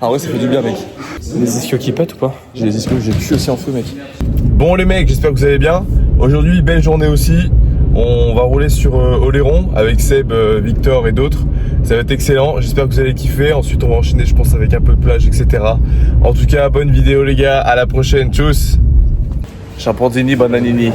Ah ouais, ça fait du bien, mec. Les ischios qui pètent ou pas? J'ai les ischios, j'ai le cul aussi en feu, mec. Bon les mecs, j'espère que vous allez bien. Aujourd'hui, belle journée aussi. On va rouler sur Oléron avec Seb, Victor et d'autres. Ça va être excellent, j'espère que vous allez kiffer. Ensuite on va enchaîner, je pense, avec un peu de plage, etc. En tout cas, bonne vidéo les gars, à la prochaine, tchuss. Chimpanzini, bananini.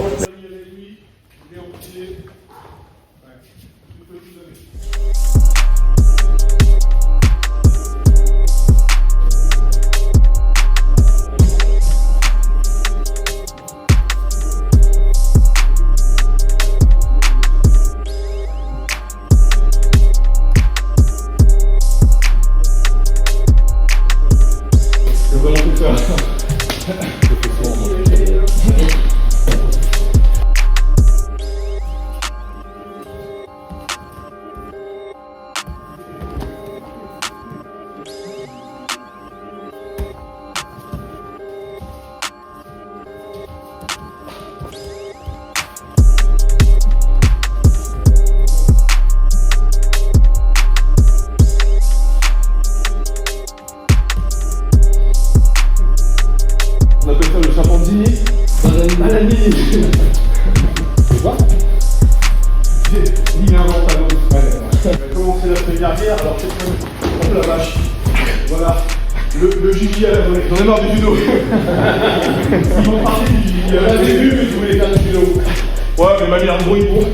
On appelle ça le chimpanzini. Bananini. C'est quoi? Il invente à l'autre. On va commencer notre carrière. Alors c'est comme... Oh la vache. Voilà. Le Gigi à la volée. J'en ai marre du judo. Ils vont parler du Gigi. J'ai vu que tu voulais faire du judo. Ouais, mais ma mère de bruit pour.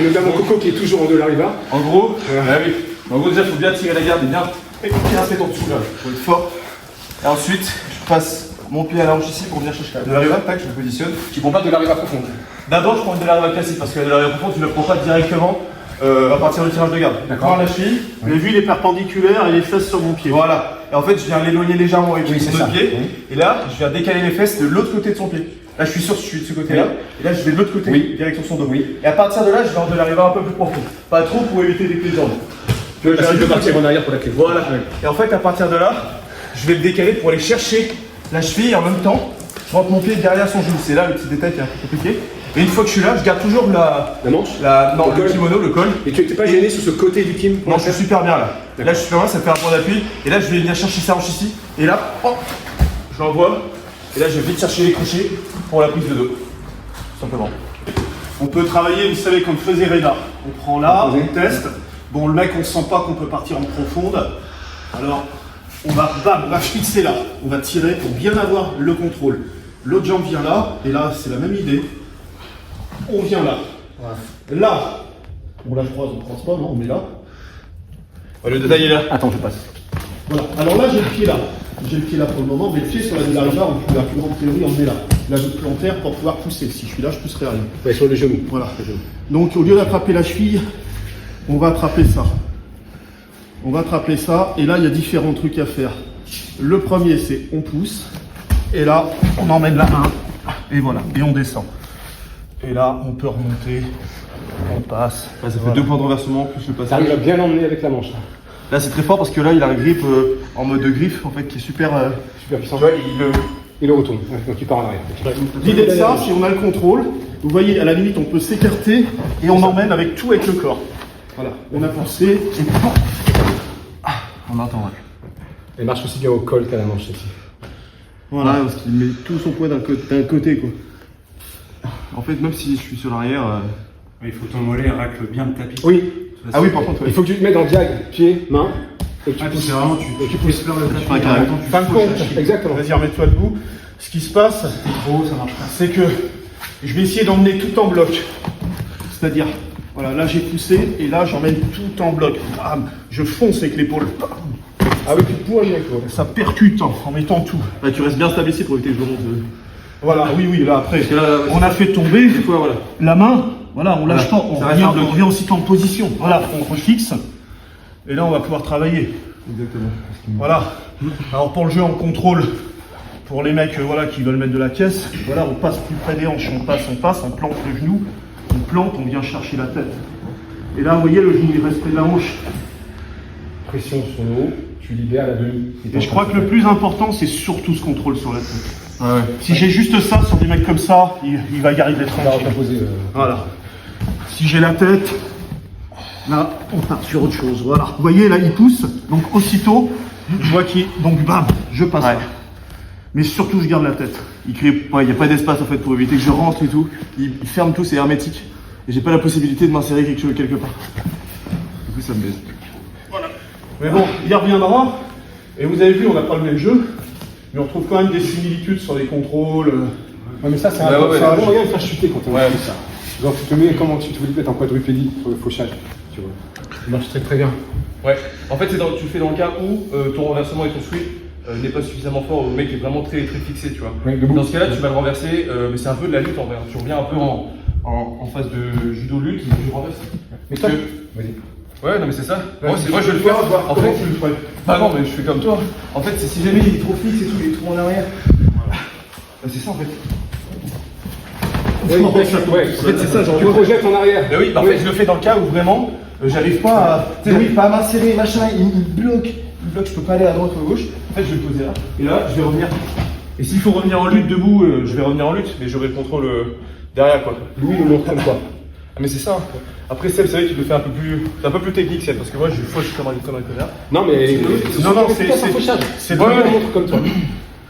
Notamment Coco qui est toujours en Dolariva. En gros, oui. En gros, déjà, il faut bien tirer la garde et bien rester en dessous là. Il faut être fort. Et ensuite, je passe mon pied à la hanche ici pour venir chercher la Dolariva. Tac, je le positionne. Tu prends pas de Dolariva profonde. D'abord, je prends une Dolariva classique parce que la Dolariva profonde, tu ne la prends pas directement à partir du tirage de garde. D'accord. La cheville, l'aiguille est perpendiculaire et les fesses sur mon pied. Voilà. Et en fait, je viens l'éloigner légèrement avec Oui, c'est mon ça. pied. Oui. Et là, je viens décaler les fesses de l'autre côté de son pied. Là, je suis sûr que je suis de ce côté-là. Oui. Et là, je vais de l'autre côté, Oui. direction son dos. Oui. Et à partir de là, je vais en Dolariva un peu plus profond. Pas trop pour éviter les clés de jambes. Tu veux partir en arrière pour la clé. Voilà. Et en fait, à partir de là, je vais le décaler pour aller chercher la cheville et en même temps, je rentre mon pied derrière son genou. C'est là le petit détail qui est un peu compliqué. Et une fois que je suis là, je garde toujours La manche. non, Le le col. kimono, le col. Et tu n'es pas gêné sur ce côté du Kim? Non, je suis super bien là. Là, je suis super bien, ça fait un point d'appui. Et là, je vais venir chercher sa hanche ici. Et là, hop, je l'envoie. Et là, je vais vite chercher les crochets pour la prise de dos. Tout simplement. On peut travailler, vous savez, comme faisait Reda. On prend là, Oui. on teste. Bon, le mec, on sent pas qu'on peut partir en profonde. Alors, on va fixer là. On va tirer pour bien avoir le contrôle. L'autre jambe vient là, et là, c'est la même idée. On vient là. Là, on la croise, on ne croise pas, non, on met là. Le détail est là. Attends, je passe. Voilà. Alors là, j'ai le pied là. J'ai le pied là pour le moment, mais le pied sur la Dolariva, la plus grande théorie, on le met là. Là, je plantaire pour pouvoir pousser. Si je suis là, je pousserai rien. Ouais, sur le genou. Voilà. Donc, au lieu d'attraper la cheville, on va attraper ça. On va attraper ça, et là, il y a différents trucs à faire. Le premier, c'est on pousse, et là, on emmène la main, et voilà, et on descend. Et là, on peut remonter, on passe. Ça fait 2 points de renversement plus le passage. T'arrives à bien l'emmener avec la manche. Là. Là, c'est très fort parce que là, il a un grip en mode de griffe en fait qui est super. Super puissant. Tu vois, Il le retourne. Ouais, donc tu pars en arrière. L'idée de ça, si on a le contrôle, vous voyez, à la limite, on peut s'écarter, et on emmène avec tout avec le corps. Voilà, on a poussé, et on attend. Ouais. Elle marche aussi bien au col qu'à la manche ici. voilà, parce qu'il met tout son poids d'un côté, quoi. En fait, même si je suis sur l'arrière. Il faut ton mollet racle bien le tapis. Oui. Ah oui, par contre, Il faut que tu te mettes en diag, pied, main. Et que tu pousses. C'est vraiment, tu pousses faire le tapis. un carré. Fin de compte. Exactement. Vas-y, remets-toi debout. Ce qui se passe, Trop, ça marche pas. c'est que je vais essayer d'emmener tout en bloc. C'est-à-dire, voilà, là j'ai poussé, et là j'emmène tout en bloc. Bam, je fonce avec l'épaule. Bam. Ah oui, tu poignes avec toi. Ça percute en mettant tout. Bah, tu restes bien stable ici pour éviter que je remonte. Voilà, oui, là après, que là, on a fait tomber Des fois, voilà. la main. Voilà, on lâche pas, on revient aussitôt en position. Voilà, on refixe. Et là, on va pouvoir travailler. Exactement. Voilà. Alors pour le jeu en contrôle, pour les mecs voilà, qui veulent mettre de la caisse, voilà, on passe plus près des hanches, on passe, on plante le genou, on plante, on vient chercher la tête. Et là, vous voyez, le genou il reste près de la hanche. Pression sur le haut, tu libères la demi. Et je crois que le plus important, c'est surtout ce contrôle sur la tête. Ouais. Si j'ai juste ça sur des mecs comme ça, il va y arriver tranquille. Voilà. Si j'ai la tête, là, on part sur autre chose. Voilà. Vous voyez, là, il pousse. Donc, aussitôt, je vois qu'il... Donc, bam, je passe là. Mais surtout, je garde la tête. Il n'y a pas d'espace, en fait, pour éviter que je rentre et tout. Il ferme tout, c'est hermétique. Et j'ai pas la possibilité de m'insérer quelque part. Du coup, ça me baise. Voilà. Mais bon, il y reviendra. Et vous avez vu, on n'a pas levé le jeu. Mais on trouve quand même des similitudes sur les contrôles. Ouais, mais ça, c'est un bon moyen de faire chuter quand on fait ça. Genre, tu te mets comment tu te mettre en quadrupédie sur le fauchage, tu vois. Ça marche très bien. Ouais, en fait, tu le fais dans le cas où ton renversement et ton sweep n'est pas suffisamment fort, où le mec est vraiment très fixé, tu vois. Ouais, dans ce cas-là, tu vas le renverser, mais c'est un peu de la lutte en vrai. Tu reviens un peu en phase de judo-lutte et tu renverses. Mais toi, vas-y. Ouais, non, mais c'est ça. Moi, je vais le faire. En fait, bah non, mais je fais comme toi. En fait, c'est si jamais il est trop fixe et tout, il est trop en arrière. Voilà. Bah, c'est ça en fait. Ouais, en fait, c'est ça, genre. Tu projettes en arrière. Mais oui, bah, en fait, je le fais dans le cas où vraiment, j'arrive pas pas à m'insérer, machin, il bloque, je peux pas aller à droite ou à gauche. En fait, je vais le poser là, et là, je vais revenir. Et s'il faut revenir en lutte debout, je vais revenir en lutte, mais j'aurai le contrôle derrière, quoi. Louis, il montre comme quoi. Ah, mais c'est ça. Après, Seb, c'est vrai que tu le fais un peu plus technique, Seb, parce que moi, je fauche comme un connard. Non, mais c'est vraiment un montre comme toi.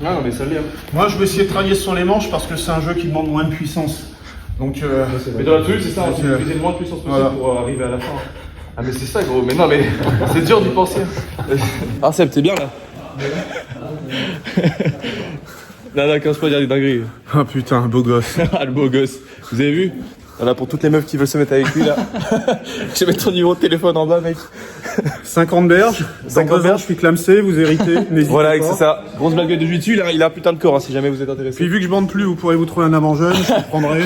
Ah non, mais ça l'est. Moi, je vais essayer de travailler sur les manches parce que c'est un jeu qui demande moins de puissance. Donc, mais dans l'absolu, c'est ça, c'est utiliser le moins de puissance possible pour arriver à la fin. Ah, mais c'est ça, gros. Mais non, mais c'est dur d'y penser. Ah, Seb, t'es bien là. Nana, 15 fois dire des dingueries. ah putain, beau gosse. Ah, le beau gosse. Vous avez vu? Voilà, pour toutes les meufs qui veulent se mettre avec lui là. Je vais mettre ton numéro de téléphone en bas, mec. 50 berges. 50 berges, je suis clamsé, vous héritez. Voilà, c'est ça. Grosse blague de jiu-jitsu, il a un putain de corps, hein, si jamais vous êtes intéressé. Puis vu que je bande plus, vous pourrez vous trouver un amant jeune, je prendrai.